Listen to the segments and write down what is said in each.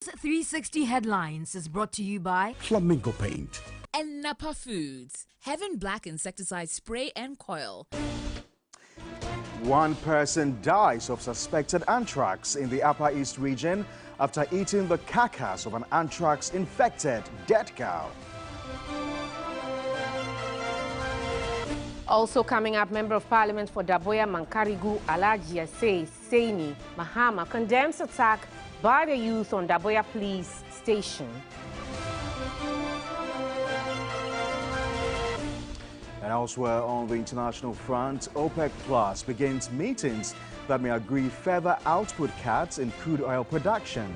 360 Headlines is brought to you by Flamingo Paint and Napa Foods. Heaven Black Insecticide Spray and Coil. One person dies of suspected anthrax in the Upper East region after eating the carcass of an anthrax-infected dead cow. Also coming up, Member of Parliament for Daboya Mankarigu Alhaji Seini Mahama condemns attack by the youth on Daboya Police Station. And elsewhere on the international front, OPEC Plus begins meetings that may agree further output cuts in crude oil production.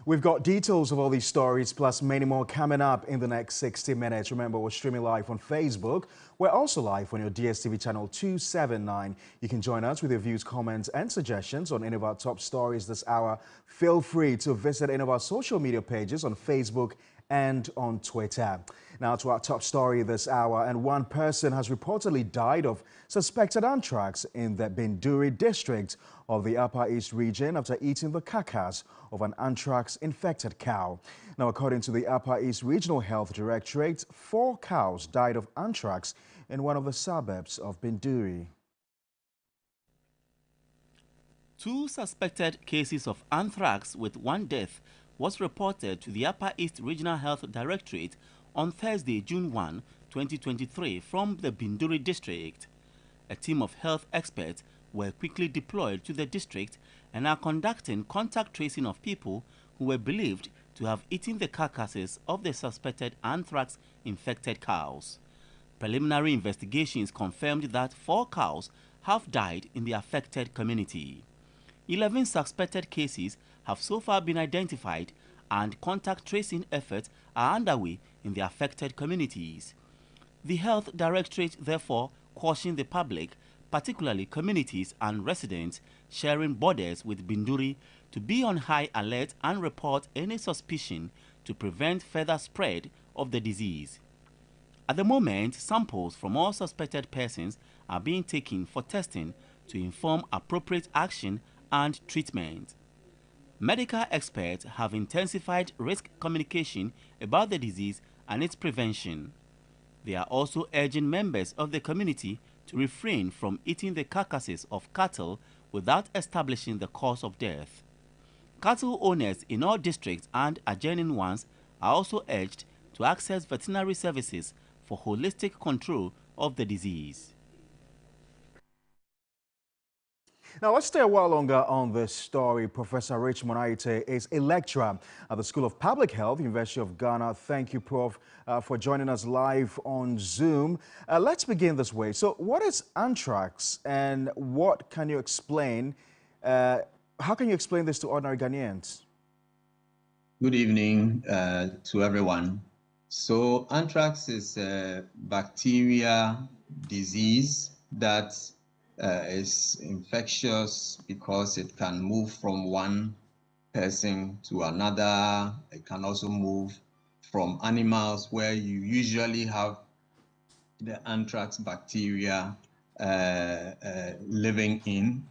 We've got details of all these stories plus many more coming up in the next 60 minutes. Remember, we're streaming live on Facebook. We're also live on your DSTV channel 279. You can join us with your views, comments and suggestions on any of our top stories this hour. Feel free to visit any of our social media pages on Facebook and on Twitter. Now to our top story this hour, and one person has reportedly died of suspected anthrax in the Binduri district of the Upper East region after eating the carcass of an anthrax-infected cow. Now, according to the Upper East Regional Health Directorate, 4 cows died of anthrax in one of the suburbs of Binduri. 2 suspected cases of anthrax with 1 death was reported to the Upper East Regional Health Directorate on Thursday, June 1, 2023 from the Binduri district. A team of health experts were quickly deployed to the district and are conducting contact tracing of people who were believed to have eaten the carcasses of the suspected anthrax-infected cows. Preliminary investigations confirmed that 4 cows have died in the affected community. 11 suspected cases have so far been identified, and contact tracing efforts are underway in the affected communities. The Health Directorate therefore cautioned the public, particularly communities and residents sharing borders with Binduri, to be on high alert and report any suspicion to prevent further spread of the disease. At the moment, samples from all suspected persons are being taken for testing to inform appropriate action and treatment. Medical experts have intensified risk communication about the disease and its prevention. They are also urging members of the community to refrain from eating the carcasses of cattle without establishing the cause of death. Cattle owners in all districts and adjoining ones are also urged to access veterinary services for holistic control of the disease. Now, let's stay a while longer on this story. Professor Richmond Aite is a lecturer at the School of Public Health, University of Ghana. Thank you, Prof, for joining us live on Zoom. Let's begin this way. So what is anthrax, and what can you explain? How can you explain this to ordinary Ghanaians? Good evening to everyone. So anthrax is a bacteria disease that is infectious because it can move from one person to another. It can also move from animals where you usually have the anthrax bacteria living in.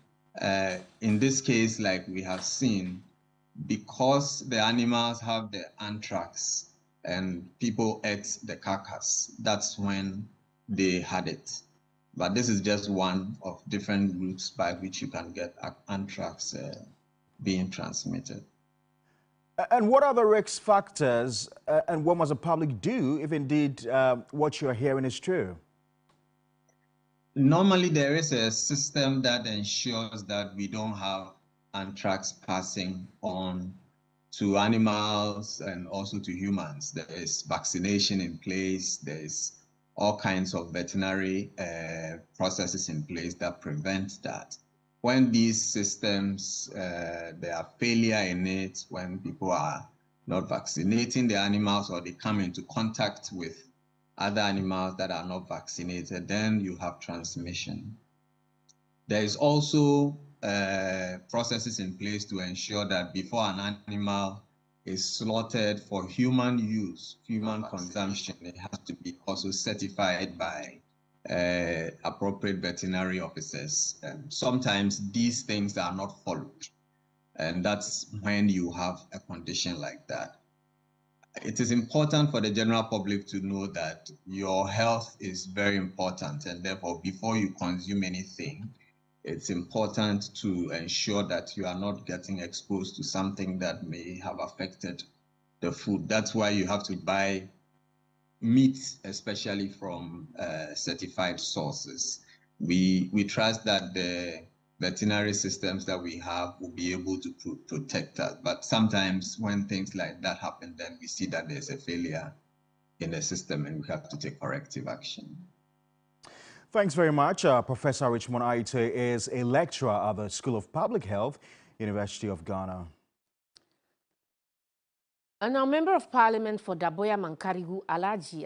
In this case, like we have seen, because the animals have the anthrax and people ate the carcass, that's when they had it. But this is just one of different routes by which you can get anthrax being transmitted. And what are the risk factors, and what must the public do if indeed what you're hearing is true? Normally, there is a system that ensures that we don't have anthrax passing on to animals and also to humans. There is vaccination in place. There is all kinds of veterinary processes in place that prevent that. When these systems, there are failure in it, when people are not vaccinating the animals or they come into contact with other animals that are not vaccinated, then you have transmission. There is also processes in place to ensure that before an animal is slaughtered for human use, human consumption, it has to be also certified by appropriate veterinary officers. Sometimes these things are not followed, and that's when you have a condition like that. It is important for the general public to know that your health is very important, and therefore before you consume anything, it's important to ensure that you are not getting exposed to something that may have affected the food. That's why you have to buy meat, especially from certified sources. We trust that the veterinary systems that we have will be able to protect us. But sometimes when things like that happen, then we see that there's a failure in the system and we have to take corrective action. Thanks very much. Professor Richmond Aite is a lecturer at the School of Public Health, University of Ghana. And now, Member of Parliament for Daboya Mankarigu, Alhaji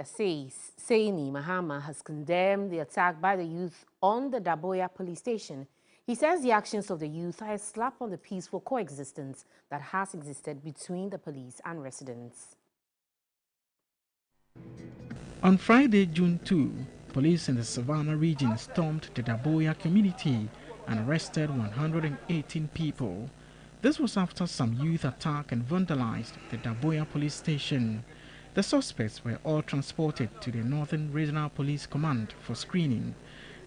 Seini Mahama, has condemned the attack by the youth on the Daboya police station. He says the actions of the youth are a slap on the peaceful coexistence that has existed between the police and residents. On Friday, June 2, police in the Savannah region stormed the Daboya community and arrested 118 people. This was after some youth attacked and vandalized the Daboya police station. The suspects were all transported to the Northern Regional Police Command for screening.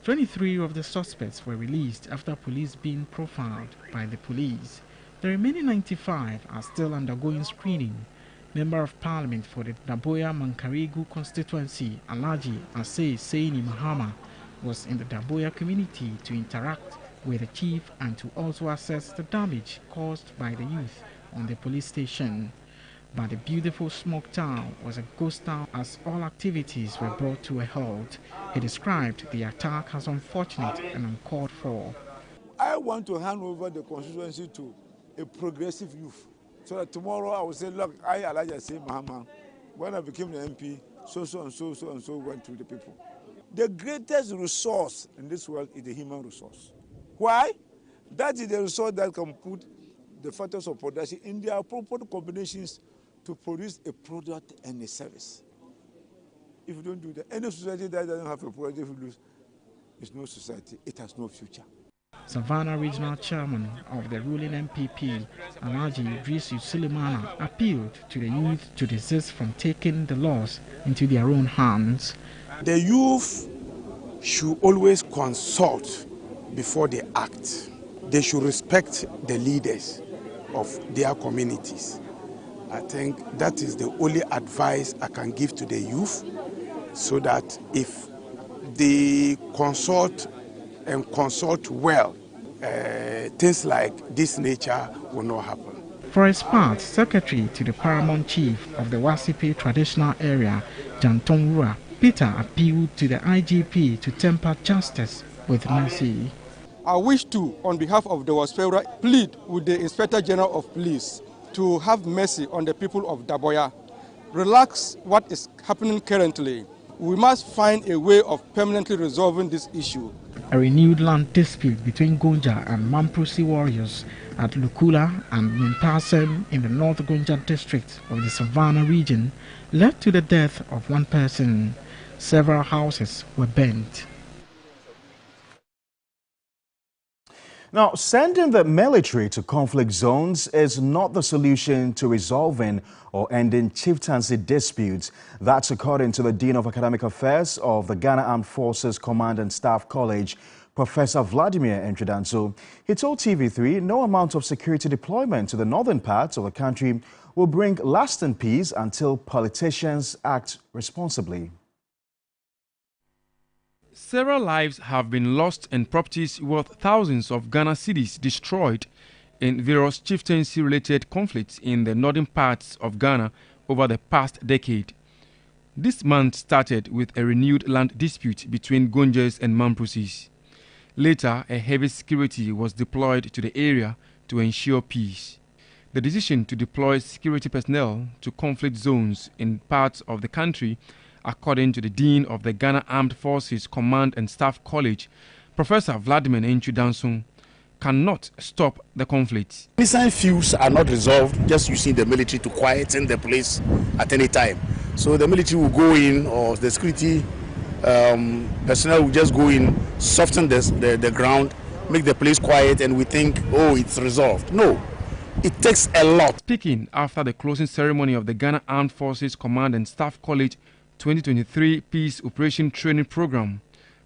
23 of the suspects were released after police being profiled by the police. The remaining 95 are still undergoing screening. Member of Parliament for the Daboya Mankarigu constituency, Alhaji Seini Mahama, was in the Daboya community to interact with the chief and to also assess the damage caused by the youth on the police station. But the beautiful smoke town was a ghost town as all activities were brought to a halt. He described the attack as unfortunate and uncalled for. I want to hand over the constituency to a progressive youth, so that tomorrow I will say, look, I, Alhaji Seini Mahama, when I became the MP, so and so went to the people. The greatest resource in this world is the human resource. Why? That is the resource that can put the factors of production in their appropriate combinations to produce a product and a service. If you don't do that, any society that doesn't have a product, it's no society, it has no future. Savannah Regional Chairman of the ruling MPP, Alhaji Idrisu Sulemana, appealed to the youth to desist from taking the laws into their own hands. The youth should always consult before they act. They should respect the leaders of their communities. I think that is the only advice I can give to the youth, so that if they consult and consult well, things like this nature will not happen. For his part, Secretary to the Paramount Chief of the Wasipe Traditional Area, Jantongrua, Peter, appealed to the IGP to temper justice with mercy. I wish to, on behalf of the Waspera, plead with the Inspector General of Police to have mercy on the people of Daboya. Relax what is happening currently. We must find a way of permanently resolving this issue. A renewed land dispute between Gonja and Mamprusi warriors at Lukula and Mintasem in the North Gonja district of the Savannah region led to the death of one person. Several houses were burnt. Now, sending the military to conflict zones is not the solution to resolving or ending chieftaincy disputes. That's according to the Dean of Academic Affairs of the Ghana Armed Forces Command and Staff College, Professor Vladimir Entredanso. He told TV3 no amount of security deployment to the northern parts of the country will bring lasting peace until politicians act responsibly. Several lives have been lost and properties worth thousands of Ghana cedis destroyed in various chieftaincy-related conflicts in the northern parts of Ghana over the past decade. This month started with a renewed land dispute between Gonjas and Mamprusis. Later, a heavy security was deployed to the area to ensure peace. The decision to deploy security personnel to conflict zones in parts of the country, according to the Dean of the Ghana Armed Forces Command and Staff College, Professor Vladimir Entredanso, cannot stop the conflict. Innocent feuds are not resolved just using the military to quieten the place at any time. So the military will go in, or the security personnel will just go in, soften the ground, make the place quiet, and we think, oh, it's resolved. No, it takes a lot. Speaking after the closing ceremony of the Ghana Armed Forces Command and Staff College 2023 Peace Operation Training Program,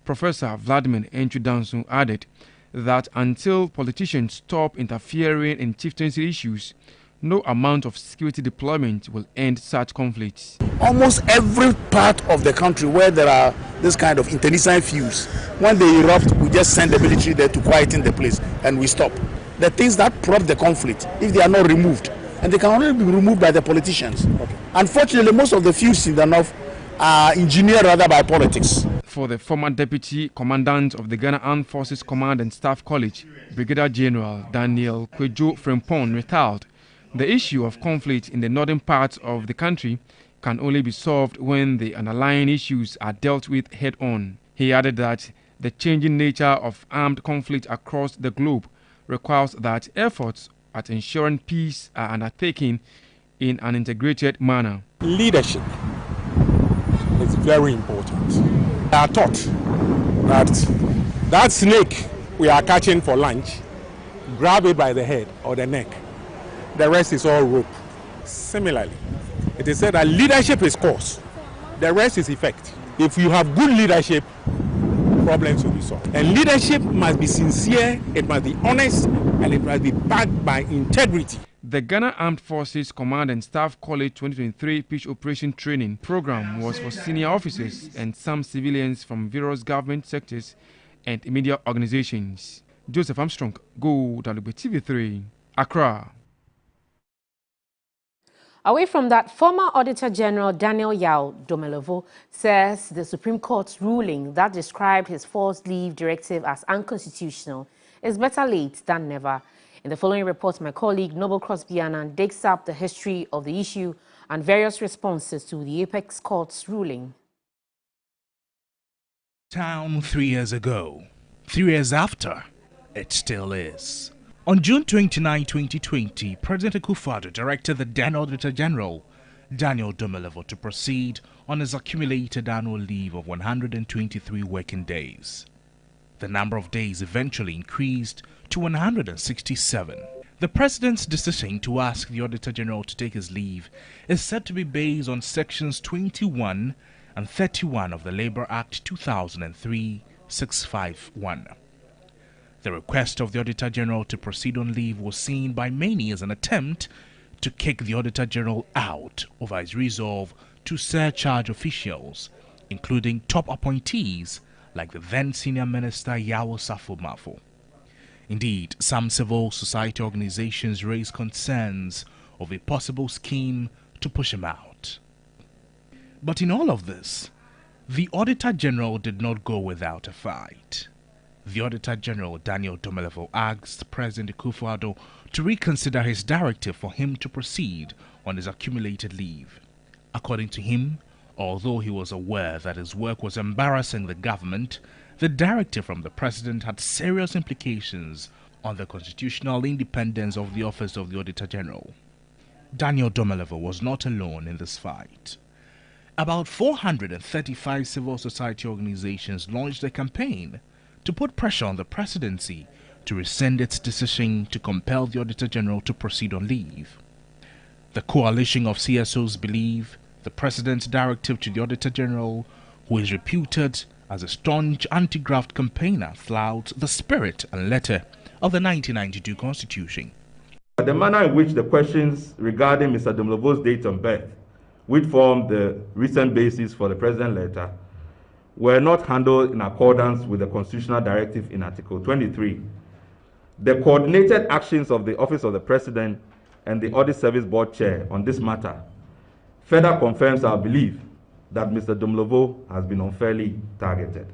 Professor Vladimir Enchu-Danso added that until politicians stop interfering in chieftaincy issues, no amount of security deployment will end such conflicts. Almost every part of the country where there are this kind of internecine feuds, when they erupt, we just send the military there to quieten the place and we stop. The things that prompt the conflict, if they are not removed, and they can only be removed by the politicians. Okay. Unfortunately, most of the feuds in the north are engineered rather by politics. For the former Deputy Commandant of the Ghana Armed Forces Command and Staff College, Brigadier General Daniel Kwejo Frimpong retired, the issue of conflict in the northern parts of the country can only be solved when the underlying issues are dealt with head-on. He added that the changing nature of armed conflict across the globe requires that efforts at ensuring peace are undertaken in an integrated manner. Leadership is very important. I are taught that snake we are catching for lunch, grab it by the head or the neck. The rest is all rope. Similarly, it is said that leadership is cause, the rest is effect. If you have good leadership, problems will be solved. And leadership must be sincere, it must be honest, and it must be backed by integrity. The Ghana Armed Forces Command and Staff College 2023 Peace Operation Training Program was for senior officers and some civilians from various government sectors and media organizations. Joseph Armstrong, Go WTV3, Accra. Away from that, former Auditor General Daniel Yao Domelevo says the Supreme Court's ruling that described his forced leave directive as unconstitutional is better late than never. In the following report, my colleague Noble Crosby Annan digs up the history of the issue and various responses to the Apex Court's ruling. Town 3 years ago, 3 years after, it still is. On June 29, 2020, President Akufo-Addo directed the then Auditor General, Daniel Domelevo, to proceed on his accumulated annual leave of 123 working days. The number of days eventually increased to 167. The President's decision to ask the Auditor General to take his leave is said to be based on Sections 21 and 31 of the Labour Act 2003, 651. The request of the Auditor General to proceed on leave was seen by many as an attempt to kick the Auditor General out over his resolve to surcharge officials, including top appointees like the then Senior Minister Yawo Safo-Mafo. Indeed, some civil society organizations raised concerns of a possible scheme to push him out. But in all of this, the Auditor General did not go without a fight. The Auditor General Daniel Domelevo asked President Akufo-Addo to reconsider his directive for him to proceed on his accumulated leave. According to him, although he was aware that his work was embarrassing the government, the directive from the President had serious implications on the constitutional independence of the office of the Auditor General. Daniel Domelevo was not alone in this fight. About 435 civil society organizations launched a campaign to put pressure on the presidency to rescind its decision to compel the Auditor General to proceed on leave. The coalition of CSOs believe the President's directive to the Auditor General, who is reputed as a staunch anti-graft campaigner, flouts the spirit and letter of the 1992 Constitution. The manner in which the questions regarding Mr. Domelevo's date of birth, which formed the recent basis for the President's letter, were not handled in accordance with the constitutional directive in Article 23. The coordinated actions of the Office of the President and the Audit Service Board Chair on this matter further confirms our belief that Mr. Domelevo has been unfairly targeted.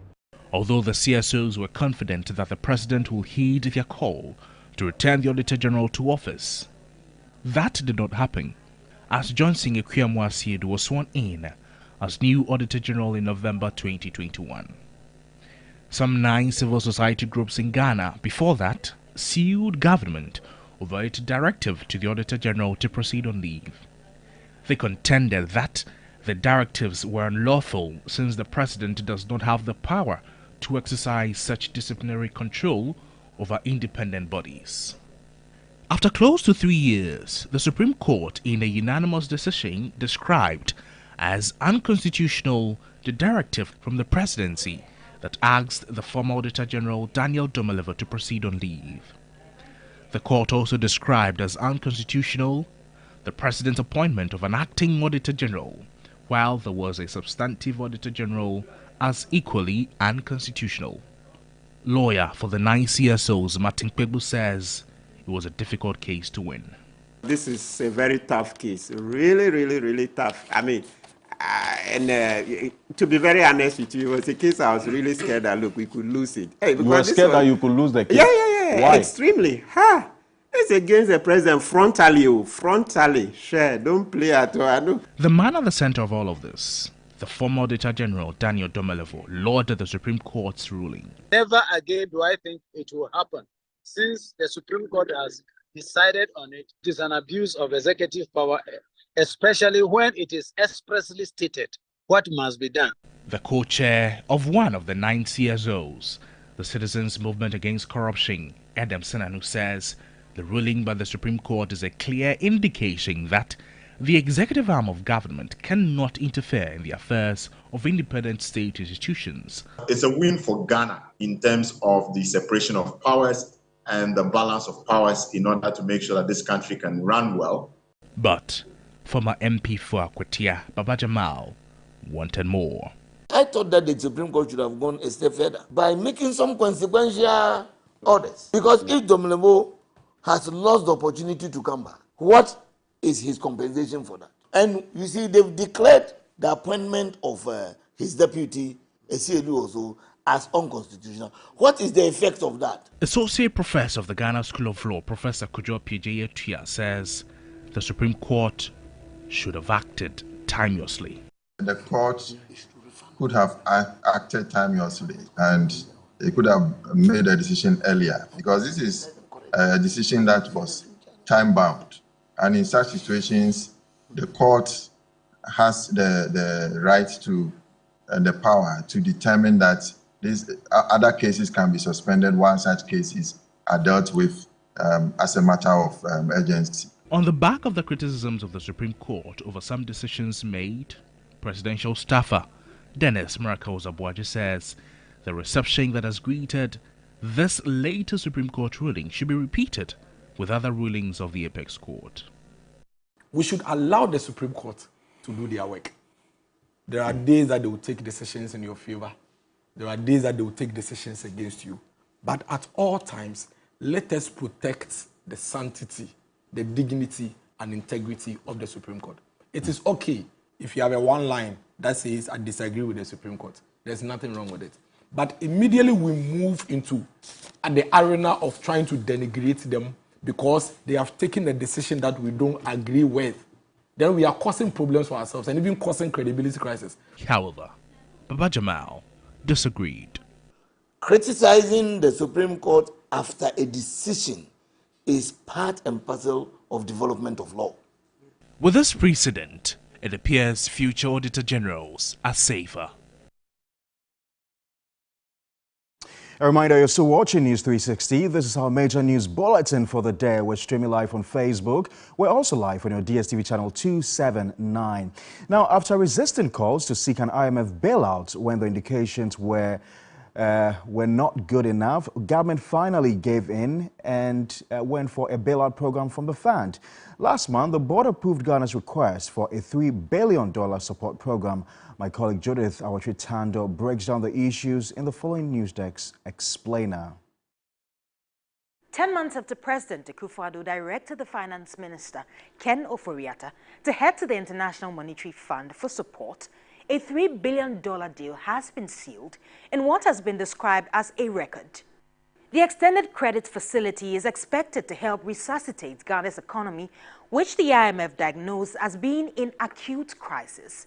Although the CSOs were confident that the President will heed their call to return the Auditor General to office, that did not happen, as Johnson Ekwuamu-Asiedu was sworn in as new Auditor General in November 2021. Some 9 civil society groups in Ghana before that sued government over its directive to the Auditor General to proceed on leave. They contended that the directives were unlawful since the president does not have the power to exercise such disciplinary control over independent bodies. After close to 3 years, the Supreme Court, in a unanimous decision, described as unconstitutional the directive from the presidency that asked the former Auditor General Daniel Domelevo to proceed on leave. The court also described as unconstitutional the president's appointment of an acting Auditor General, while there was a substantive Auditor General, as equally unconstitutional. Lawyer for the 9 CSOs, Martin Kpebu, says it was a difficult case to win. This is a very tough case, really tough. I mean, to be very honest with you, it was a case I was really scared that, look, we could lose it. Hey, you were scared that you could lose the case? Yeah. Why? Extremely. It's against the president frontally. Sure, don't play at all. The man at the center of all of this, the former Auditor General Daniel Domelevo, lauded the Supreme Court's ruling. Never again do I think it will happen. Since the Supreme Court has decided on it, it is an abuse of executive power, especially when it is expressly stated what must be done. The co-chair of one of the 9 CSOs, the Citizens Movement Against Corruption, Adam Senanu, says the ruling by the Supreme Court is a clear indication that the executive arm of government cannot interfere in the affairs of independent state institutions. It's a win for Ghana in terms of the separation of powers and the balance of powers in order to make sure that this country can run well. But former MP for Akwatia, Baba Jamal, wanted more. I thought that the Supreme Court should have gone a step further by making some consequential orders. Because if Domelevo has lost the opportunity to come back, what is his compensation for that? And you see, they've declared the appointment of his deputy, CLU also, as unconstitutional. What is the effect of that? Associate Professor of the Ghana School of Law, Professor Kojo Piejeyetua, says the Supreme Court should have acted timeously. The court could have acted timeously and it could have made a decision earlier, because this is a decision that was time-bound. And in such situations, the court has the right to and the power to determine that these other cases can be suspended while such cases are dealt with as a matter of urgency. On the back of the criticisms of the Supreme Court over some decisions made, presidential staffer Dennis Marakosa-Boaji says the reception that has greeted this latest Supreme Court ruling should be repeated with other rulings of the Apex Court. We should allow the Supreme Court to do their work. There are days that they will take decisions in your favor. There are days that they will take decisions against you. But at all times, let us protect the sanctity, the dignity, and integrity of the Supreme Court. It is okay if you have a one line that says, I disagree with the Supreme Court. There's nothing wrong with it. But immediately we move into the arena of trying to denigrate them because they have taken a decision that we don't agree with. Then we are causing problems for ourselves and even causing credibility crisis. However, Baba Jamal disagreed. Criticizing the Supreme Court after a decision is part and parcel of development of law. With this precedent, it appears future Auditor Generals are safer. A reminder, you're still watching News 360. This is our major news bulletin for the day. We're streaming live on Facebook. We're also live on your DSTV channel 279. Now, after resisting calls to seek an IMF bailout when the indications were not good enough, government finally gave in and went for a bailout program from the fund. Last month, the board approved Ghana's request for a $3 billion support program. My colleague Judith Awatri-Tando breaks down the issues in the following Newsdesk Explainer. 10 months after President Akufo-Addo directed the Finance Minister, Ken Ofori-Atta, to head to the International Monetary Fund for support, a $3 billion deal has been sealed in what has been described as a record. The extended credit facility is expected to help resuscitate Ghana's economy, which the IMF diagnosed as being in acute crisis.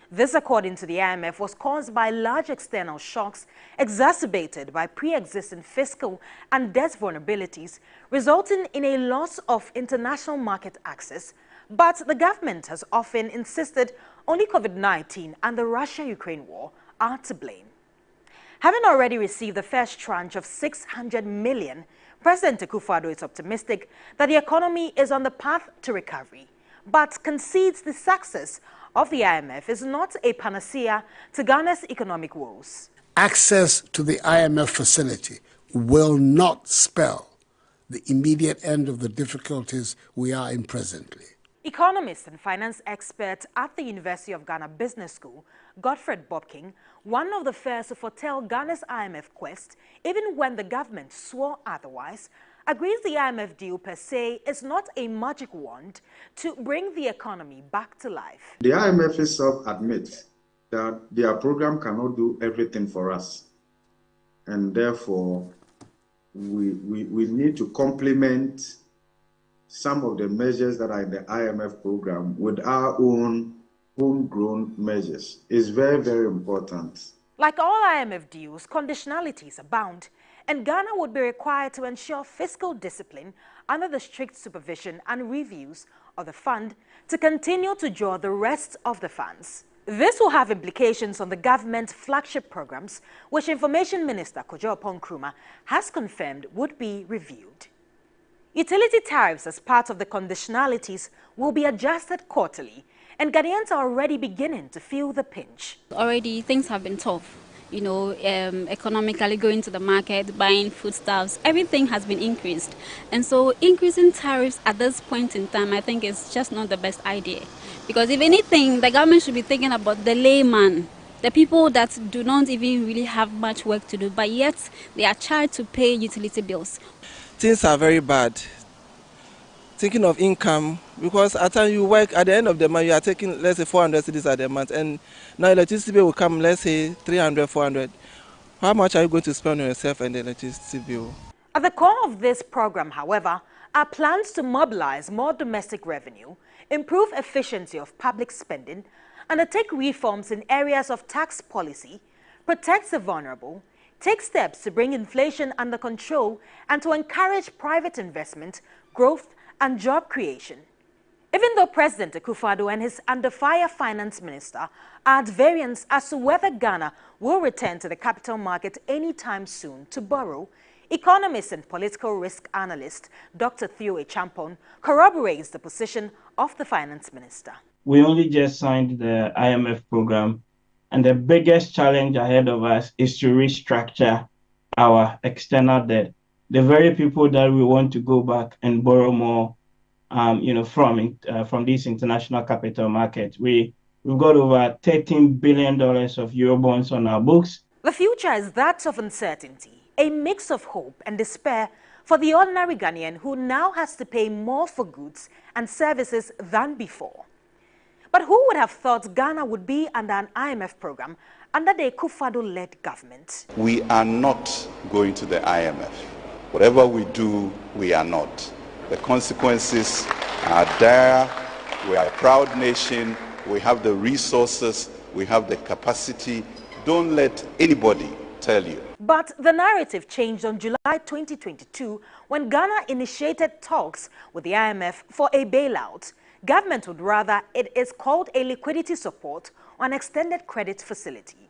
This, according to the IMF, was caused by large external shocks exacerbated by pre-existing fiscal and debt vulnerabilities, resulting in a loss of international market access. But the government has often insisted only COVID-19 and the Russia-Ukraine war are to blame. Having already received the first tranche of 600 million, President Akufo-Addo is optimistic that the economy is on the path to recovery, but concedes the success of the IMF is not a panacea to Ghana's economic woes. Access to the IMF facility will not spell the immediate end of the difficulties we are in presently. Economist and finance expert at the University of Ghana Business School, Godfred Bobking, one of the first to foretell Ghana's IMF quest, even when the government swore otherwise, agrees the IMF deal per se is not a magic wand to bring the economy back to life. The IMF itself admits that their program cannot do everything for us. And therefore, we need to complement some of the measures that are in the IMF program with our own homegrown measures. It's very, very important. Like all IMF deals, conditionalities abound, and Ghana would be required to ensure fiscal discipline under the strict supervision and reviews of the fund to continue to draw the rest of the funds. This will have implications on the government's flagship programs, which Information Minister Kojo Oppong-Nkrumah has confirmed would be reviewed. Utility tariffs as part of the conditionalities will be adjusted quarterly, and Ghanaians are already beginning to feel the pinch. Already things have been tough. You know, economically going to the market, buying foodstuffs, everything has been increased. And so increasing tariffs at this point in time, I think is just not the best idea. Because if anything, the government should be thinking about the layman, the people that do not even really have much work to do, but yet they are charged to pay utility bills. Things are very bad. Thinking of income, because at time you work, at the end of the month, you are taking, let's say, 400 cedis at the month, and now electricity bill will come, let's say, 300, 400. How much are you going to spend on yourself and the electricity bill? At the core of this program, however, are plans to mobilize more domestic revenue, improve efficiency of public spending, undertake reforms in areas of tax policy, protect the vulnerable, take steps to bring inflation under control, and to encourage private investment, growth, and job creation. Even though President Akufo-Addo and his under-fire finance minister are at variance as to whether Ghana will return to the capital market anytime soon to borrow, economist and political risk analyst Dr. Theo Echampong corroborates the position of the finance minister. We only just signed the IMF program, and the biggest challenge ahead of us is to restructure our external debt. The very people that we want to go back and borrow more, from this international capital market. We've got over $13 billion of Eurobonds on our books. The future is that of uncertainty, a mix of hope and despair for the ordinary Ghanaian who now has to pay more for goods and services than before. But who would have thought Ghana would be under an IMF program under the Akufo-Addo-led government? We are not going to the IMF. Whatever we do, we are not. The consequences are there. We are a proud nation. We have the resources. We have the capacity. Don't let anybody tell you. But the narrative changed on July 2022 when Ghana initiated talks with the IMF for a bailout. Government would rather it is called a liquidity support or an extended credit facility.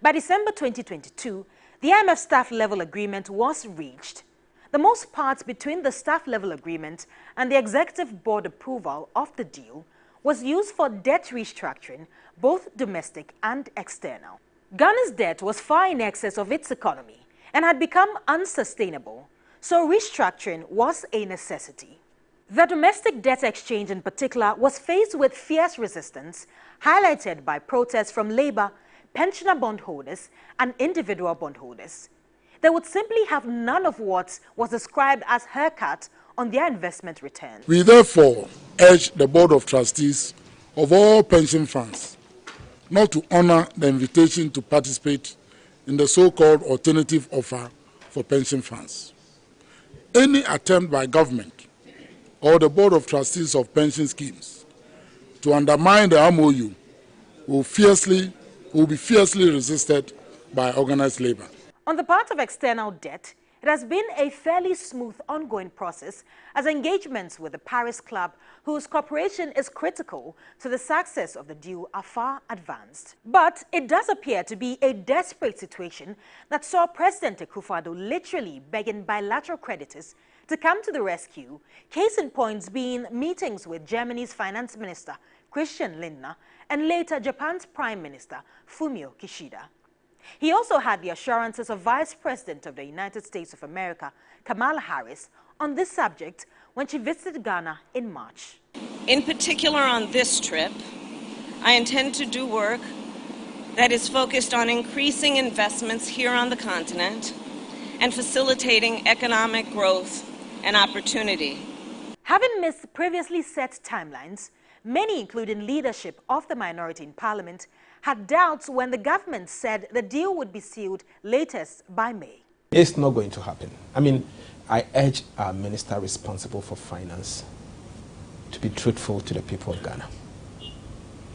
By December 2022, the IMF staff level agreement was reached. The most part between the staff level agreement and the executive board approval of the deal was used for debt restructuring, both domestic and external. Ghana's debt was far in excess of its economy and had become unsustainable, so restructuring was a necessity. The domestic debt exchange in particular was faced with fierce resistance, highlighted by protests from Labour, pensioner bondholders, and individual bondholders. They would simply have none of what was described as haircut on their investment return. We therefore urge the Board of Trustees of all pension funds not to honor the invitation to participate in the so-called alternative offer for pension funds. Any attempt by government or the Board of Trustees of pension schemes to undermine the MOU will be fiercely resisted by organized labor. On the part of external debt, it has been a fairly smooth ongoing process as engagements with the Paris Club, whose cooperation is critical to the success of the deal, are far advanced. But it does appear to be a desperate situation that saw President Akufo-Addo literally begging bilateral creditors to come to the rescue, case in points being meetings with Germany's finance minister, Christian Lindner, and later Japan's Prime Minister, Fumio Kishida. He also had the assurances of Vice President of the United States of America, Kamala Harris, on this subject when she visited Ghana in March. In particular on this trip, I intend to do work that is focused on increasing investments here on the continent and facilitating economic growth and opportunity. Having missed previously set timelines, many, including leadership of the minority in Parliament, had doubts when the government said the deal would be sealed latest by May. It's not going to happen. I mean, I urge our minister responsible for finance to be truthful to the people of Ghana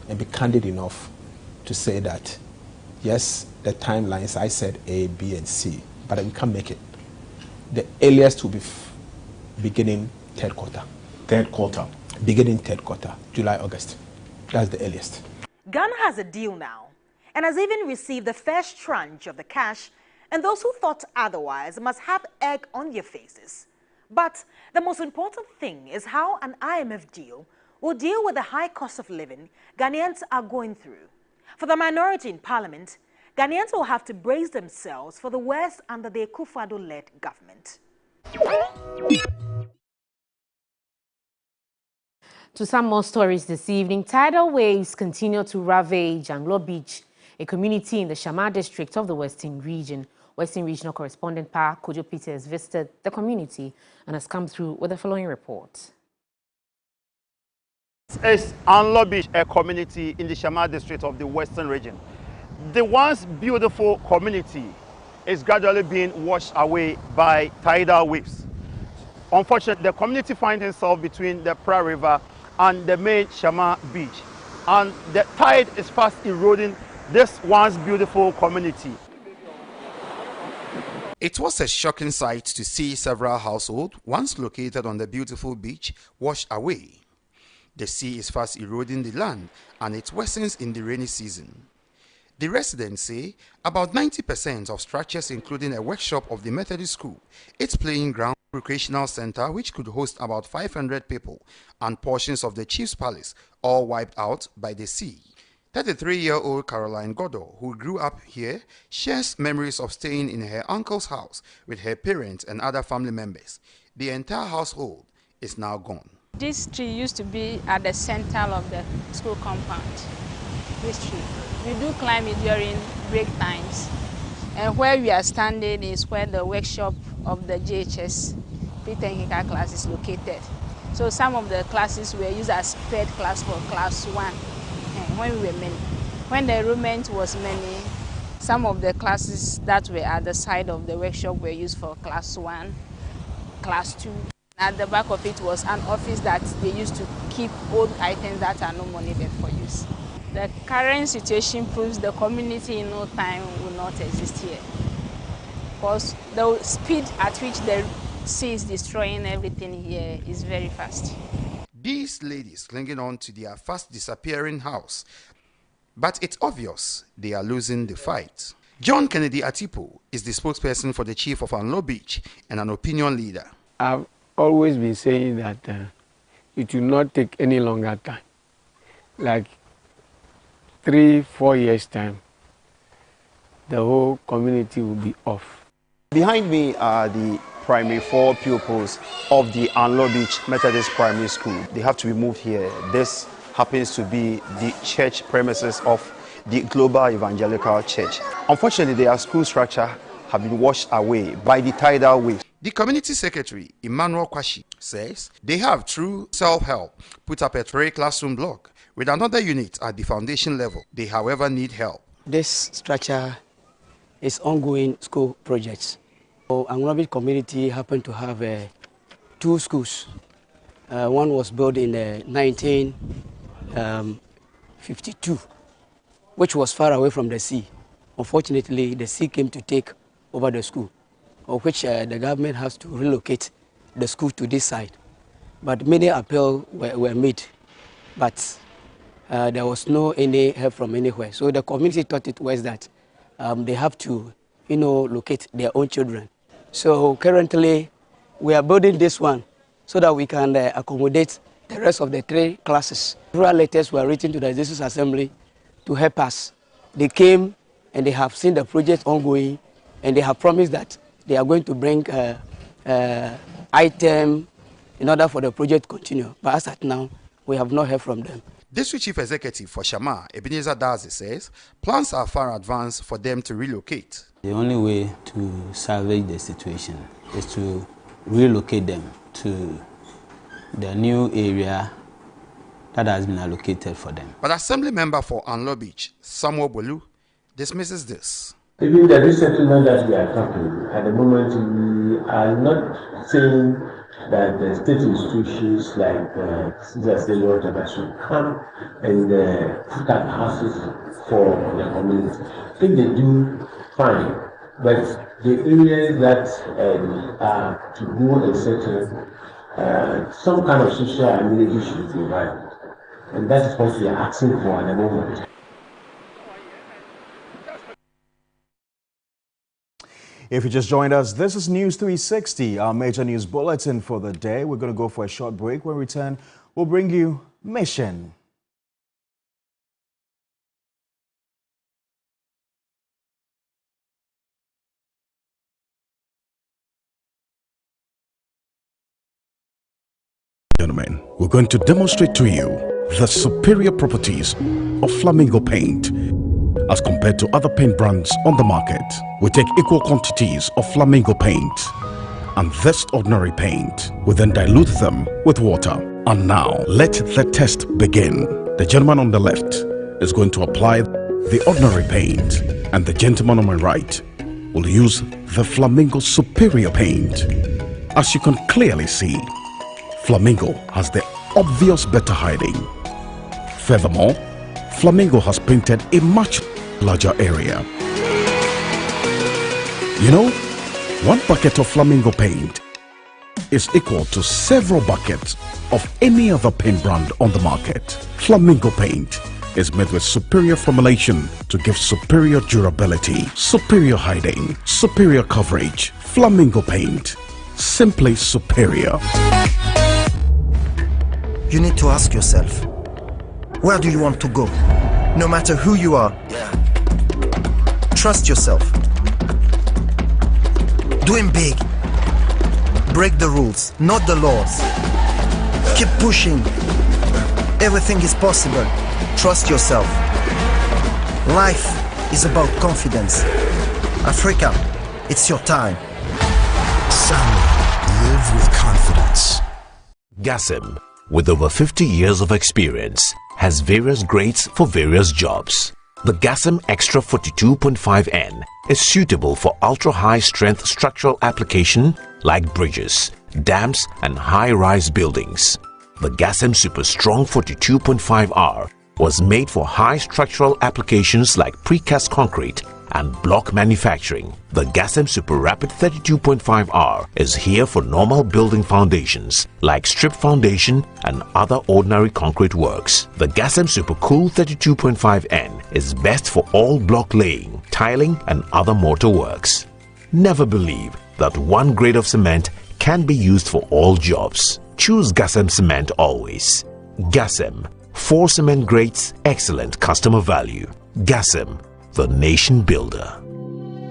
and be candid enough to say that, yes, the timelines, I said A, B, and C, but we can't make it. The earliest will be beginning third quarter. Third quarter? Beginning third quarter, July, August. That's the earliest. Ghana has a deal now and has even received the first tranche of the cash, and those who thought otherwise must have egg on their faces. But the most important thing is how an IMF deal will deal with the high cost of living Ghanaians are going through. For the minority in Parliament, Ghanaians will have to brace themselves for the worst under the Akufo-Addo-led government. To some more stories this evening, tidal waves continue to ravage Anglo Beach, a community in the Shama district of the Western region. Western Regional Correspondent Pa Kojo Peters visited the community and has come through with the following report. This is Anglo Beach, a community in the Shama district of the Western region. The once beautiful community is gradually being washed away by tidal waves. Unfortunately, the community finds itself between the Pra River and the main Shama Beach, and the tide is fast eroding this once beautiful community. It was a shocking sight to see several households once located on the beautiful beach washed away. The sea is fast eroding the land and it worsens in the rainy season. The residents say about 90% of structures, including a workshop of the Methodist School, its playing ground, recreational center, which could host about 500 people, and portions of the Chief's Palace, all wiped out by the sea. 33-year-old Caroline Godor, who grew up here, shares memories of staying in her uncle's house with her parents and other family members. The entire household is now gone. This tree used to be at the center of the school compound. This tree. We do climb it during break times. And where we are standing is where the workshop of the JHS pre-technical class is located. So some of the classes were used as paid class for class 1 when we were many. When the enrollment was many, some of the classes that were at the side of the workshop were used for class 1, class 2. At the back of it was an office that they used to keep old items that are no more needed for use. The current situation proves the community in no time will not exist here, because the speed at which the sea is destroying everything here is very fast. These ladies clinging on to their fast disappearing house, but it's obvious they are losing the fight. John Kennedy Atipo is the spokesperson for the chief of Anglo Beach and an opinion leader. I've always been saying that it will not take any longer time, like 3-4 years time, the whole community will be off. Behind me are the primary 4 pupils of the Anglo Beach Methodist Primary School. They have to be moved here. This happens to be the church premises of the Global Evangelical Church. Unfortunately, their school structure have been washed away by the tidal wave. The community secretary, Emmanuel Kwashi, says they have, through self-help, put up a 3-classroom block with another unit at the foundation level. They, however, need help. This structure is ongoing school projects. Anglo Beach community happened to have 2 schools. One was built in 1952, which was far away from the sea. Unfortunately, the sea came to take over the school, of which the government has to relocate the school to this side. But many appeals were made, but there was no any help from anywhere. So the community thought it was that they have to, locate their own children. So currently, we are building this one so that we can accommodate the rest of the 3 classes. Several letters were written to the District Assembly to help us. They came and they have seen the project ongoing, and they have promised that they are going to bring item in order for the project to continue. But as at now, we have not heard from them. District Chief Executive for Shama, Ebenezer Dazi, says plans are far advanced for them to relocate. The only way to salvage the situation is to relocate them to the new area that has been allocated for them. But Assembly Member for Anlo Beach, Samuel Bolu, dismisses this. Even the resettlement that we are talking, at the moment we are not saying that the state institutions like Caesar State whatever should come and put up houses for the community. I think they do fine, but the areas that are to go and settle, some kind of social amenity should be provided. And that is what we are asking for at the moment. If you just joined us, this is News 360, our major news bulletin for the day. We're going to go for a short break. When we return, we'll bring you Mission. Gentlemen, we're going to demonstrate to you the superior properties of Flamingo paint as compared to other paint brands on the market. We take equal quantities of Flamingo paint and this ordinary paint. We then dilute them with water. And now, let the test begin. The gentleman on the left is going to apply the ordinary paint, and the gentleman on my right will use the Flamingo superior paint. As you can clearly see, Flamingo has the obvious better hiding. Furthermore, Flamingo has painted a much larger area. You know, 1 bucket of Flamingo paint is equal to several buckets of any other paint brand on the market. Flamingo paint is made with superior formulation to give superior durability, superior hiding, superior coverage. Flamingo paint, simply superior. You need to ask yourself, where do you want to go? No matter who you are, trust yourself. Doing big. Break the rules, not the laws. Keep pushing. Everything is possible. Trust yourself. Life is about confidence. Africa, it's your time. Some live with confidence. GASM, with over 50 years of experience, has various grades for various jobs. The GASM Extra 42.5N is suitable for ultra-high strength structural application like bridges, dams and high-rise buildings. The GASM Super Strong 42.5R was made for high structural applications like precast concrete and block manufacturing. The GASM Super Rapid 32.5R is here for normal building foundations like strip foundation and other ordinary concrete works. The GASM Super Cool 32.5N is best for all block laying, tiling and other mortar works. Never believe that one grade of cement can be used for all jobs. Choose GASM cement always. GASM, 4 cement grades, excellent customer value. GASM, the nation builder.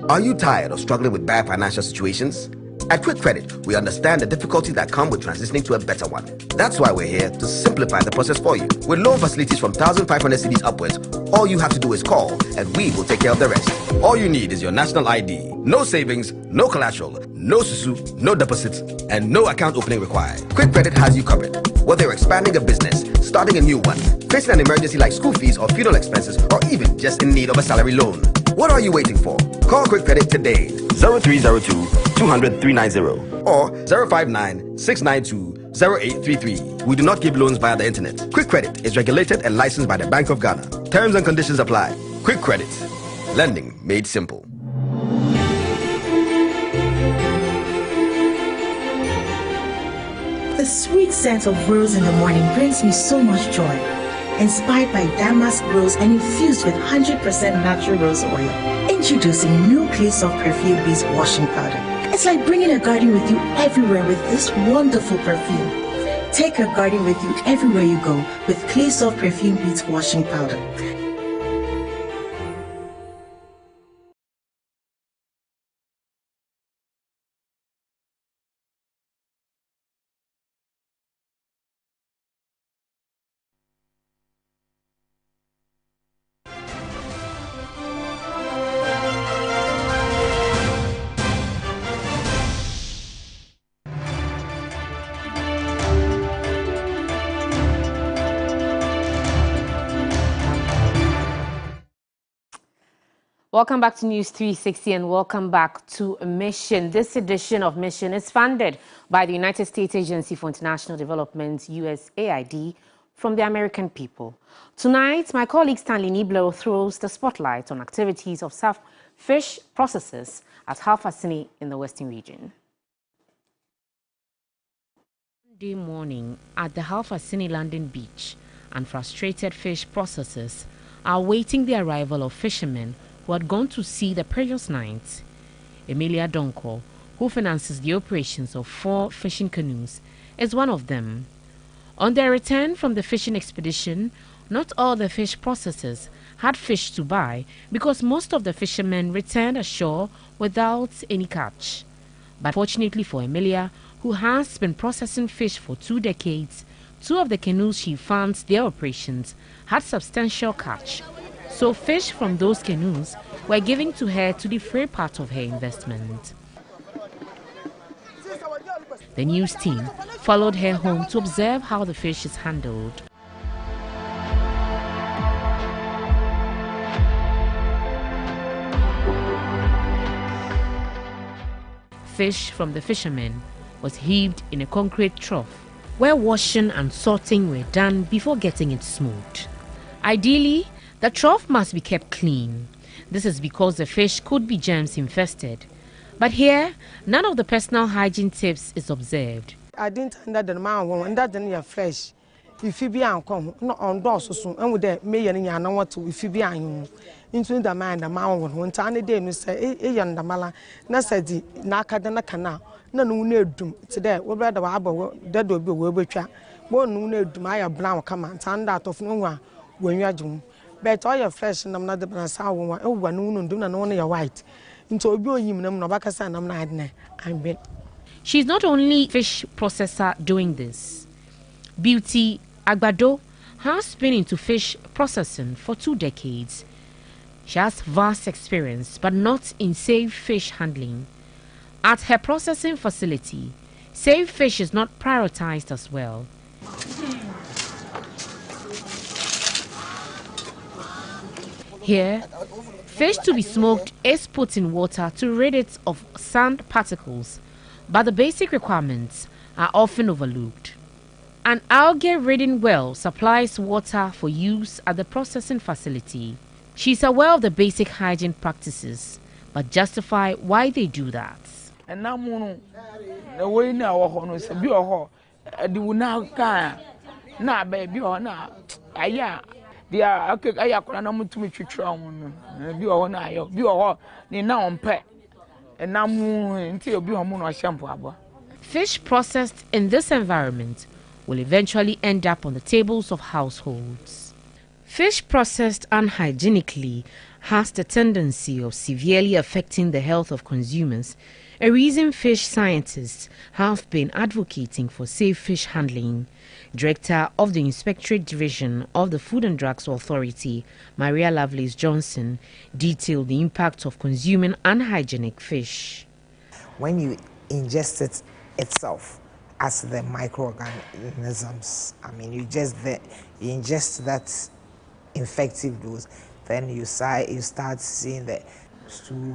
Are you tired of struggling with bad financial situations? At Quick Credit, we understand the difficulties that come with transitioning to a better one. That's why we're here to simplify the process for you. With loan facilities from 1,500 cedis upwards, all you have to do is call and we will take care of the rest. All you need is your national ID. No savings, no collateral, no susu, no deposits, and no account opening required. Quick Credit has you covered. Whether you're expanding a business, starting a new one, facing an emergency like school fees or funeral expenses, or even just in need of a salary loan. What are you waiting for? Call Quick Credit today. 0302 200 390 or 059 692 0833. We do not give loans via the internet. Quick Credit is regulated and licensed by the Bank of Ghana. Terms and conditions apply. Quick Credit. Lending made simple. The sweet scent of rose in the morning brings me so much joy. Inspired by damask rose and infused with 100% natural rose oil. Introducing new Clay Soft Perfume Beads Washing Powder. It's like bringing a garden with you everywhere with this wonderful perfume. Take a garden with you everywhere you go with Clay Soft Perfume Beads Washing Powder. Welcome back to News 360 and welcome back to Mission. This edition of Mission is funded by the United States Agency for International Development, USAID, from the American people. Tonight, my colleague Stanley Niblo throws the spotlight on activities of fish processors at Halfasini in the Western region. Monday morning at the Halfasini London beach, and frustrated fish processors are awaiting the arrival of fishermen who had gone to sea the previous night. Emilia Donko, who finances the operations of 4 fishing canoes, is one of them. On their return from the fishing expedition, not all the fish processors had fish to buy because most of the fishermen returned ashore without any catch. But fortunately for Emilia, who has been processing fish for 2 decades, 2 of the canoes she funds their operations had substantial catch. So fish from those canoes were given to her to defray part of her investment. The news team followed her home to observe how the fish is handled. Fish from the fishermen was heaved in a concrete trough where washing and sorting were done before getting it smoothed. Ideally, the trough must be kept clean. This is because the fish could be germs infested. But here, none of the personal hygiene tips is observed. I didn't know the man when that didn't fresh. If you be uncle, not on doors soon, and with the mayor and yana what to if you be into the man, the man one tiny day, Mr. A young Damala, Nasadi, Nakadana Canal, no need doom today, we'll rather have that will be where chat. One need to my brown command, and out of no one when you are doing. But all your flesh and I'm not the brass hour, one noon do not only a white. Into a boy, you know, Nobacas, I'm not. I'm been. She's not only fish processor doing this. Beauty Agbado has been into fish processing for 2 decades. She has vast experience, but not in safe fish handling. At her processing facility, safe fish is not prioritized as well. Here, fish to be smoked is put in water to rid it of sand particles, but the basic requirements are often overlooked. An algae-ridden well supplies water for use at the processing facility. She's aware of the basic hygiene practices, but justify why they do that. And now, the way now, is a beautiful. Do now, now, baby, or now, they are okay. I am to meet you. Be on I, be all, they now on pet, and now until you be on shampoo. Fish processed in this environment will eventually end up on the tables of households. Fish processed unhygienically has the tendency of severely affecting the health of consumers, a reason fish scientists have been advocating for safe fish handling. Director of the Inspectorate Division of the Food and Drugs Authority, Maria Lovelace Johnson, detailed the impact of consuming unhygienic fish. When you ingest it itself as the microorganisms, I mean, you ingest that infective dose, then you start seeing the stool,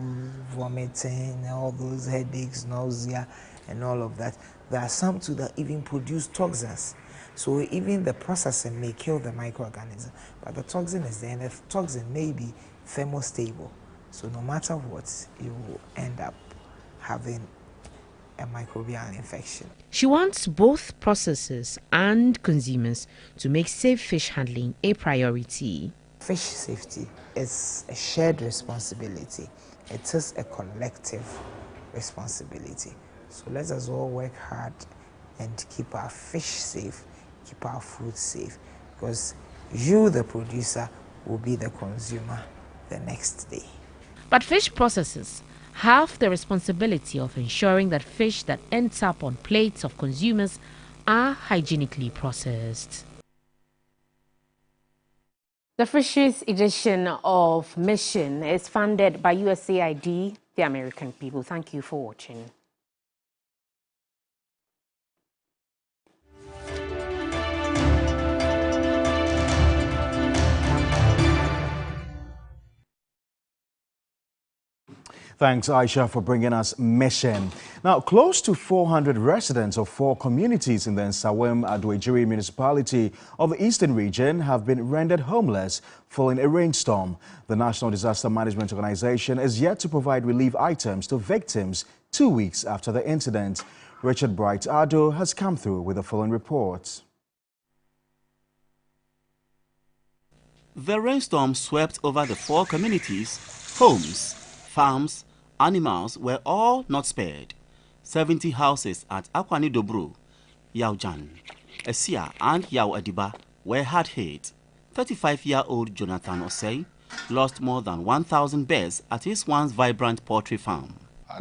vomiting, all those headaches, nausea, and all of that. There are some too that even produce toxins. So even the processing may kill the microorganism, but the toxin is there, and the toxin may be thermostable. So no matter what, you will end up having a microbial infection. She wants both processors and consumers to make safe fish handling a priority. Fish safety is a shared responsibility. It is a collective responsibility. So let us all work hard and keep our fish safe, keep our food safe, because you, the producer, will be the consumer the next day. But fish processors have the responsibility of ensuring that fish that ends up on plates of consumers are hygienically processed. The Fisheries edition of Mission is funded by USAID, the American people. Thank you for watching. Thanks, Aisha, for bringing us Mission. Now, close to 400 residents of 4 communities in the Nsawam Adwejiri municipality of the Eastern region have been rendered homeless following a rainstorm. The National Disaster Management Organization is yet to provide relief items to victims 2 weeks after the incident. Richard Bright Ado has come through with the following report. The rainstorm swept over the 4 communities. Homes, farms, animals were all not spared. 70 houses at Akwani Dobro, Yaujan, Esia and Yau Adiba were hard hit. 35-year-old Jonathan Osei lost more than 1,000 birds at his once vibrant poultry farm. I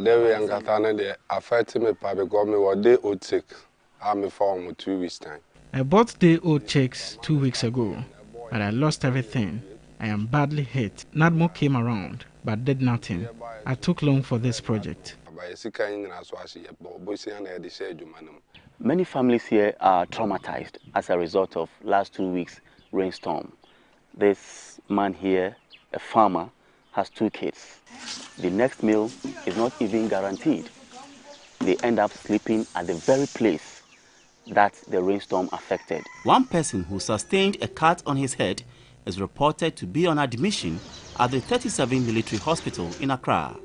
bought day-old chicks 2 weeks ago, but I lost everything. I am badly hit. NADMO came around, but did nothing. I took loan for this project. Many families here are traumatized as a result of last 2 weeks rainstorm. This man here, a farmer, has 2 kids. The next meal is not even guaranteed. They end up sleeping at the very place that the rainstorm affected. One person who sustained a cut on his head is reported to be on admission at the 37 Military Hospital in Accra.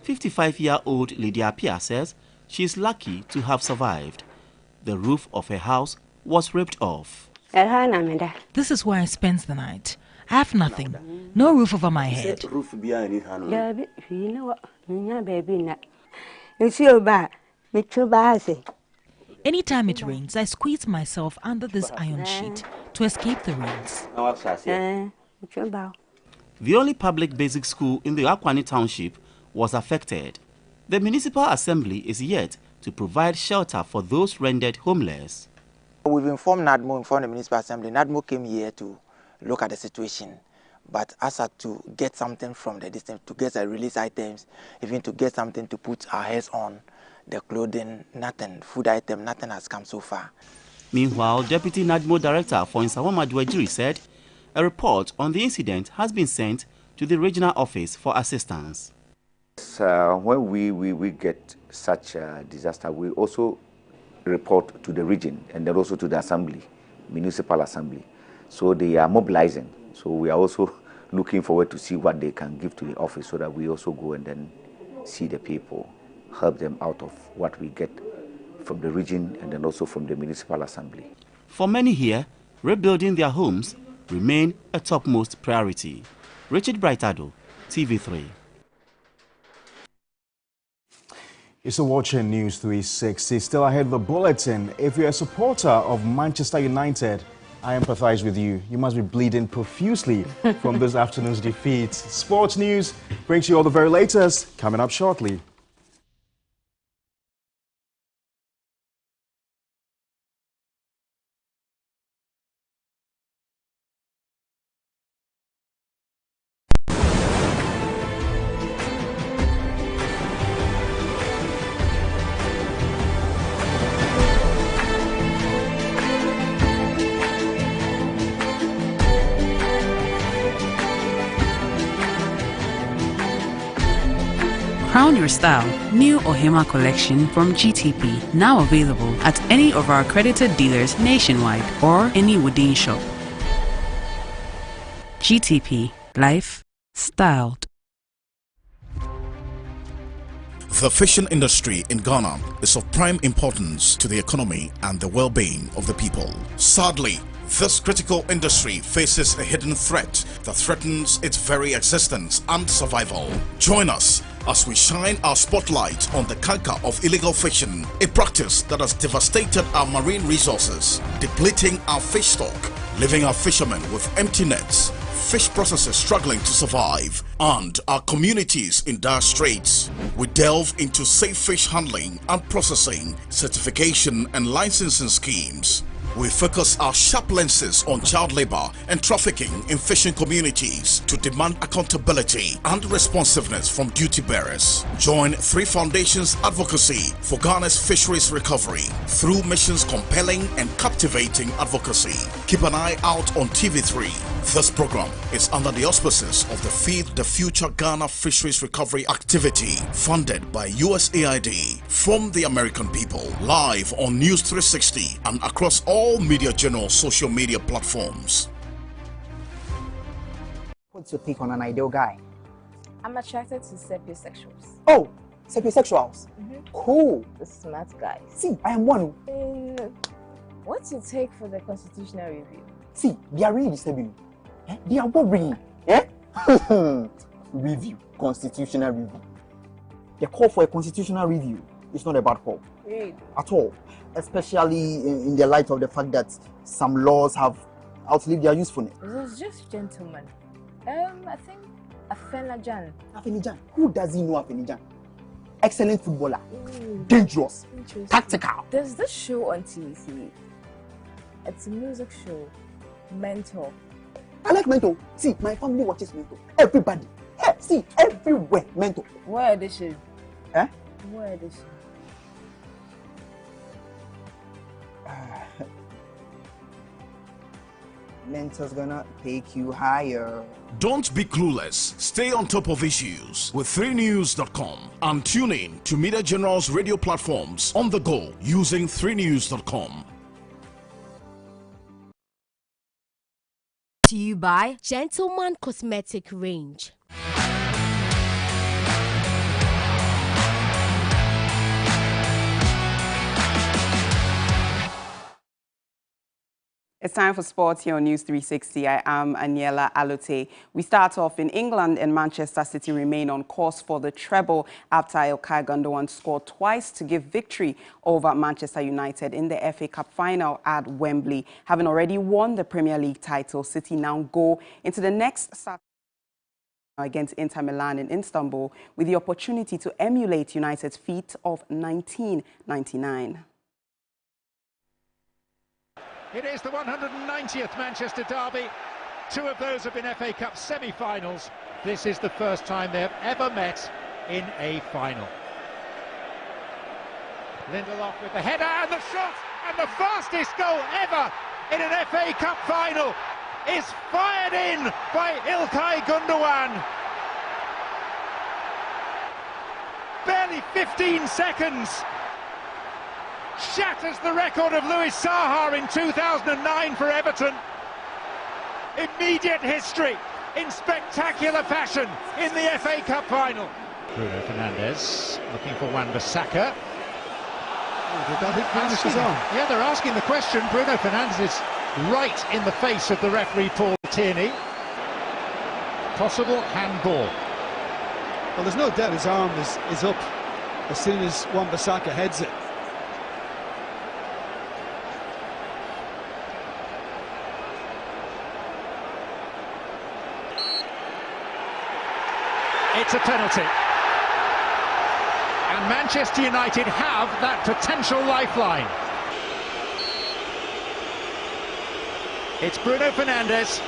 55-year-old Lydia Pia says she is lucky to have survived. The roof of her house was ripped off. This is where I spent the night. I have nothing, no roof over my head. Anytime it rains, I squeeze myself under this iron sheet to escape the rains. The only public basic school in the Akwani township was affected. The municipal assembly is yet to provide shelter for those rendered homeless. We've informed NADMO, informed the municipal assembly. NADMO came here to look at the situation, but asked us to get something from the distance, to get the release items, even to get something to put our heads on, the clothing, nothing, food item, nothing has come so far. Meanwhile, Deputy NADMO Director for Nsawam Adwejiri said a report on the incident has been sent to the regional office for assistance. When we get such a disaster, we also report to the region and then also to the assembly, municipal assembly. So they are mobilizing. So we are also looking forward to see what they can give to the office so that we also go and then see the people, help them out of what we get from the region and then also from the municipal assembly. For many here, rebuilding their homes remain a topmost priority. Richard Brightado, TV3. You're still watching News 360. Still ahead of the bulletin. If you're a supporter of Manchester United, I empathize with you. You must be bleeding profusely from this afternoon's defeat. Sports News brings you all the very latest, coming up shortly. Crown your style. New Ohima collection from GTP. Now available at any of our accredited dealers nationwide or any Woodin shop. GTP. Life styled. The fishing industry in Ghana is of prime importance to the economy and the well-being of the people. Sadly, this critical industry faces a hidden threat that threatens its very existence and survival. Join us as we shine our spotlight on the canker of illegal fishing, a practice that has devastated our marine resources, depleting our fish stock, leaving our fishermen with empty nets, fish processors struggling to survive, and our communities in dire straits. We delve into safe fish handling and processing, certification and licensing schemes. We focus our sharp lenses on child labor and trafficking in fishing communities to demand accountability and responsiveness from duty bearers. Join Three Foundations advocacy for Ghana's fisheries recovery through missions compelling and captivating advocacy. Keep an eye out on TV3. This program is under the auspices of the Feed the Future Ghana Fisheries Recovery Activity, funded by USAID, from the American people, live on News 360 and across all Media General social media platforms. What's your take on an ideal guy? I'm attracted to sapiosexuals. Oh, sapiosexuals. Cool. The smart guy. See, I am one. What's your take for the constitutional review? See, they are really disturbing. They are worrying. Review. Constitutional review. The call for a constitutional review is not a bad call. Really? At all. Especially in the light of the fact that some laws have outlived their usefulness. It was just gentlemen. I think Afena-Gyan. Afena-Gyan? Who doesn't know Afena-Gyan? Excellent footballer. Dangerous. Tactical. There's this show on TV. It's a music show. Mentor. I like Mentor. See, my family watches Mentor. Everybody. Hey, see, everywhere Mentor. Where edition? Eh? Where edition? Mentor's gonna take you higher. Don't be clueless. Stay on top of issues with 3news.com and tune in to Media General's radio platforms on the go using 3news.com. To you by Gentleman Cosmetic Range. It's time for sports here on News 360. I am Aniela Alote. We start off in England, and Manchester City remain on course for the treble after Ilkay Gundogan scored twice to give victory over Manchester United in the FA Cup final at Wembley. Having already won the Premier League title, City now go into the next Saturday against Inter Milan in Istanbul with the opportunity to emulate United's feat of 1999. It is the 190th Manchester derby. Two of those have been FA Cup semi-finals. This is the first time they have ever met in a final. Lindelof with the header and the shot, and the fastest goal ever in an FA Cup final is fired in by Ilkay Gundogan. Barely 15 seconds. Shatters the record of Louis Saha in 2009 for Everton. Immediate history in spectacular fashion in the FA Cup final. Bruno Fernandes looking for Wan-Bissaka. Yeah, they're asking the question. Bruno Fernandes is right in the face of the referee, Paul Tierney. Possible handball. Well, there's no doubt his arm is up as soon as Wan-Bissaka heads it. It's a penalty. And Manchester United have that potential lifeline. It's Bruno Fernandes.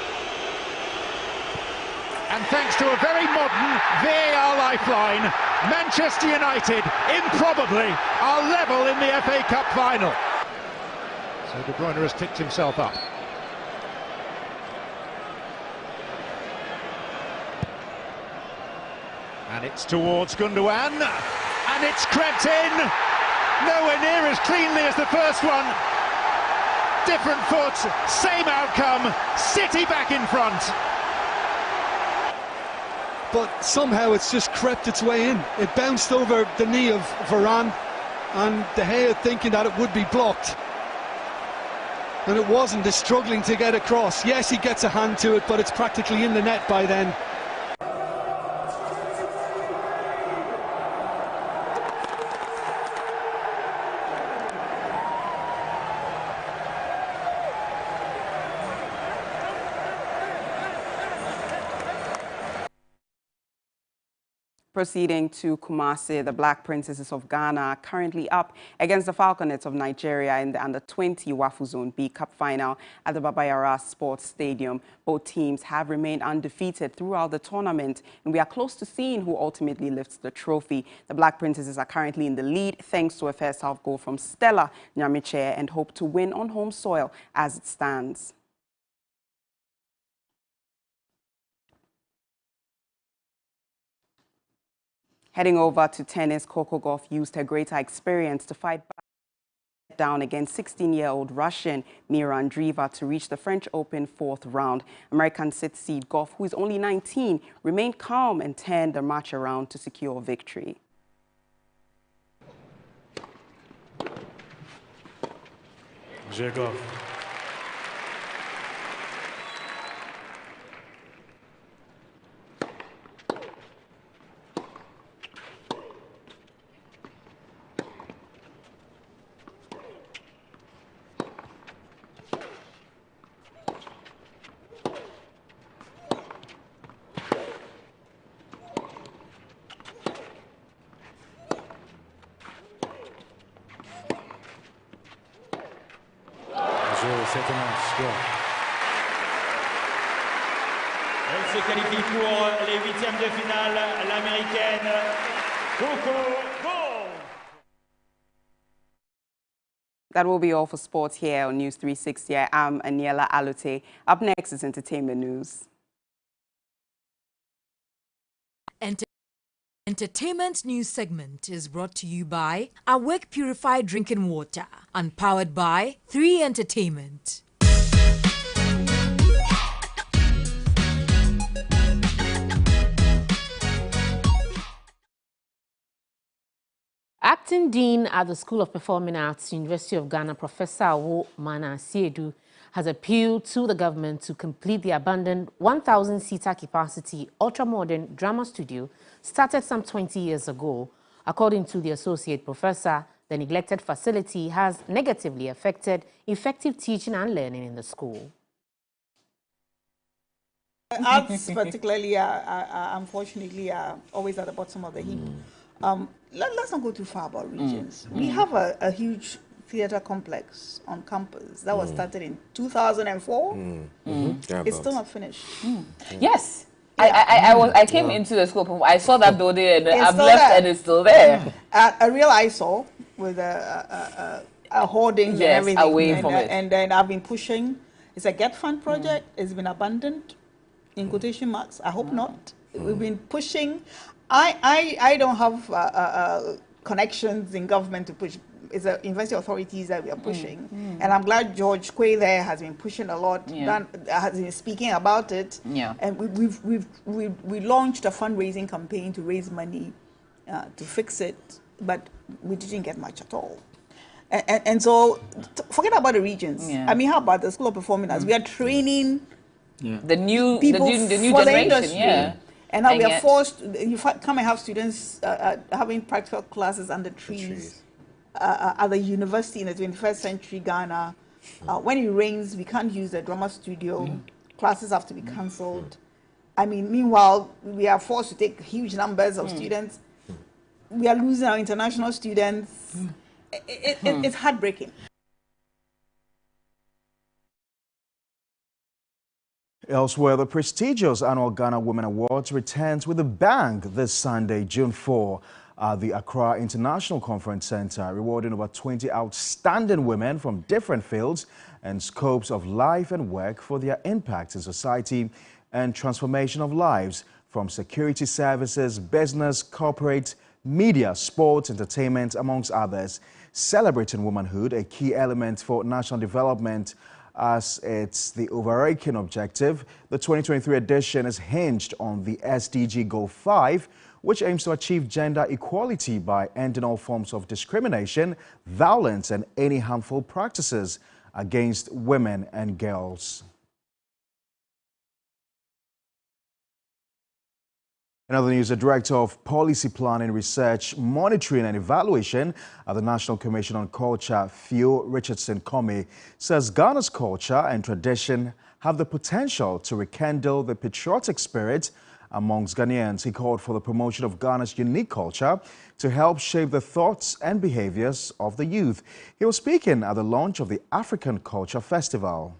And thanks to a very modern VAR lifeline, Manchester United, improbably, are level in the FA Cup final. So De Bruyne has picked himself up. And it's towards Gundogan, and it's crept in. Nowhere near as cleanly as the first one. Different foot, same outcome. City back in front. But somehow it's just crept its way in. It bounced over the knee of Varane, and De Gea thinking that it would be blocked. And it wasn't. They're struggling to get across. Yes, he gets a hand to it, but it's practically in the net by then. Proceeding to Kumasi, the Black Princesses of Ghana are currently up against the Falconets of Nigeria in the Under-20 WAFU Zone B Cup final at the Baba Yara Sports Stadium. Both teams have remained undefeated throughout the tournament, and we are close to seeing who ultimately lifts the trophy. The Black Princesses are currently in the lead thanks to a first half goal from Stella Nyamiche and hope to win on home soil as it stands. Heading over to tennis, Coco Gauff used her greater experience to fight back down against 16-year-old Russian Mira Andreeva to reach the French Open fourth round. American seed Gauff, who is only 19, remained calm and turned the match around to secure victory. Gauff. Elle se qualifie pour les huitièmes de finale, l'américaine Coco Gauff. That will be all for sports here on News 360. I am Aniela Alute. Up next is entertainment news. Entertainment news segment is brought to you by Awake Purified Drinking Water and powered by 3 Entertainment. Acting Dean at the School of Performing Arts, University of Ghana, Professor Awo Mana Siedu, has appealed to the government to complete the abandoned 1,000-seater capacity ultra-modern drama studio started some 20 years ago. According to the associate professor, the neglected facility has negatively affected effective teaching and learning in the school. Arts particularly unfortunately are always at the bottom of the heap. Let's not go too far about regions. We have a huge theatre complex on campus that was started in 2004. It's still not finished. Yes. I came into the school. I saw that building and I've left and it's still there. A real eyesore with a hoarding and everything. Away from it. And then I've been pushing. It's a GET Fund project. It's been abandoned, in quotation marks. I hope not. We've been pushing. I don't have connections in government to push. It's the university authorities that we are pushing. And I'm glad George Quay there has been pushing a lot, has been speaking about it. And we launched a fundraising campaign to raise money to fix it, but we didn't get much at all. And so forget about the regions. I mean, how about the School of Performing Arts? We are training the new people the new for generation. The industry. And now we are forced, you come and have students having practical classes under trees at the university in the 21st century Ghana. When it rains, we can't use the drama studio. Classes have to be cancelled. I mean, meanwhile, we are forced to take huge numbers of students. We are losing our international students. It's heartbreaking. Elsewhere, the prestigious annual Ghana Women Awards returns with a bang this Sunday, June 4, at the Accra International Conference Center, rewarding over 20 outstanding women from different fields and scopes of life and work for their impact in society and transformation of lives. from security services, business, corporate, media, sports, entertainment, amongst others. Celebrating womanhood, a key element for national development as it's the overarching objective. The 2023 edition is hinged on the SDG Goal 5, which aims to achieve gender equality by ending all forms of discrimination, violence, and any harmful practices against women and girls. In other news, the Director of Policy Planning, Research, Monitoring and Evaluation at the National Commission on Culture, Theo Richardson Comey, says Ghana's culture and tradition have the potential to rekindle the patriotic spirit amongst Ghanaians. He called for the promotion of Ghana's unique culture to help shape the thoughts and behaviors of the youth. He was speaking at the launch of the African Culture Festival.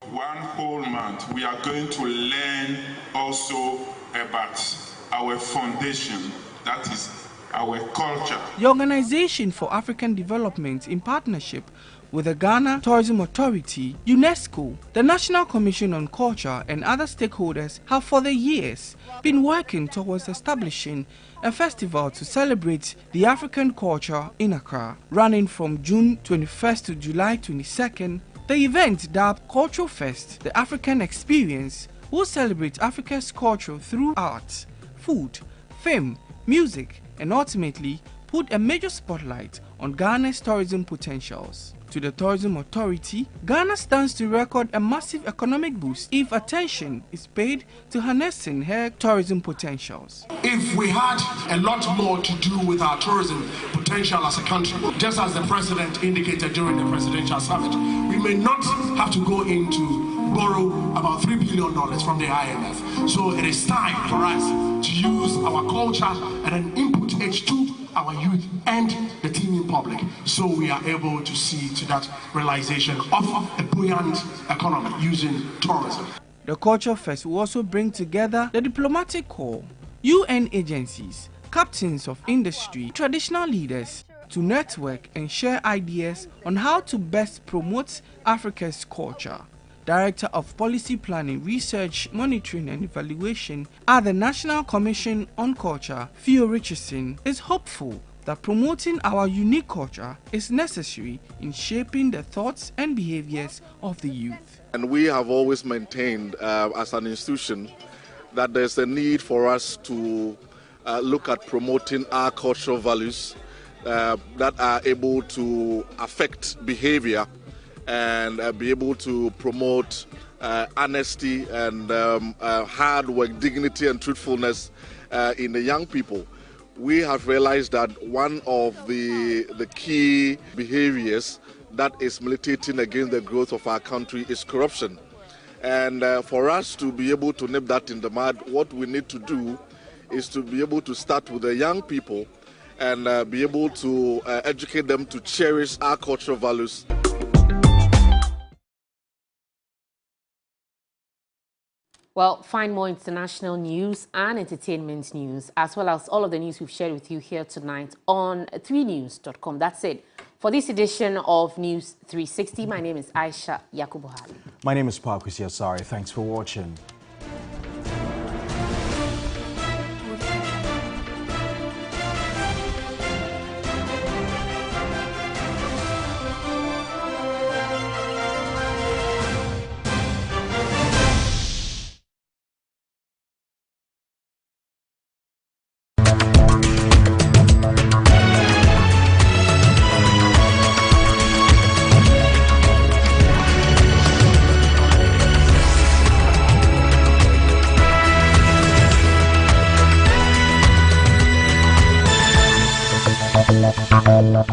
One whole month, we are going to learn also about our foundation, that is our culture. The Organization for African Development, in partnership with the Ghana Tourism Authority, UNESCO, the National Commission on Culture and other stakeholders have for the years been working towards establishing a festival to celebrate the African culture in Accra. Running from June 21st to July 22nd, the event, dubbed Cultural Fest, the African Experience, will celebrate Africa's culture through art, food, film, music, and ultimately put a major spotlight on Ghana's tourism potentials. To the Tourism Authority, Ghana stands to record a massive economic boost if attention is paid to harnessing her tourism potentials. If we had a lot more to do with our tourism potential as a country, just as the President indicated during the presidential summit, we may not have to go into borrow about $3 billion from the IMF. So it is time for us to use our culture and then input it to our youth and the teeming public, so we are able to see to that realization of a buoyant economy using tourism. The Culture Fest will also bring together the diplomatic corps, UN agencies, captains of industry, traditional leaders to network and share ideas on how to best promote Africa's culture. Director of Policy Planning, Research, Monitoring and Evaluation at the National Commission on Culture, Theo Richardson, is hopeful that promoting our unique culture is necessary in shaping the thoughts and behaviors of the youth. And we have always maintained as an institution that there's a need for us to look at promoting our cultural values that are able to affect behavior and be able to promote honesty and hard work, dignity and truthfulness in the young people. We have realized that one of the key behaviors that is militating against the growth of our country is corruption. And for us to be able to nip that in the mud, what we need to do is to be able to start with the young people and be able to educate them to cherish our cultural values. Well, find more international news and entertainment news, as well as all of the news we've shared with you here tonight on 3news.com. That's it for this edition of News 360. My name is Aisha Yakubuhali. My name is Parkwisi Asari. Thanks for watching. La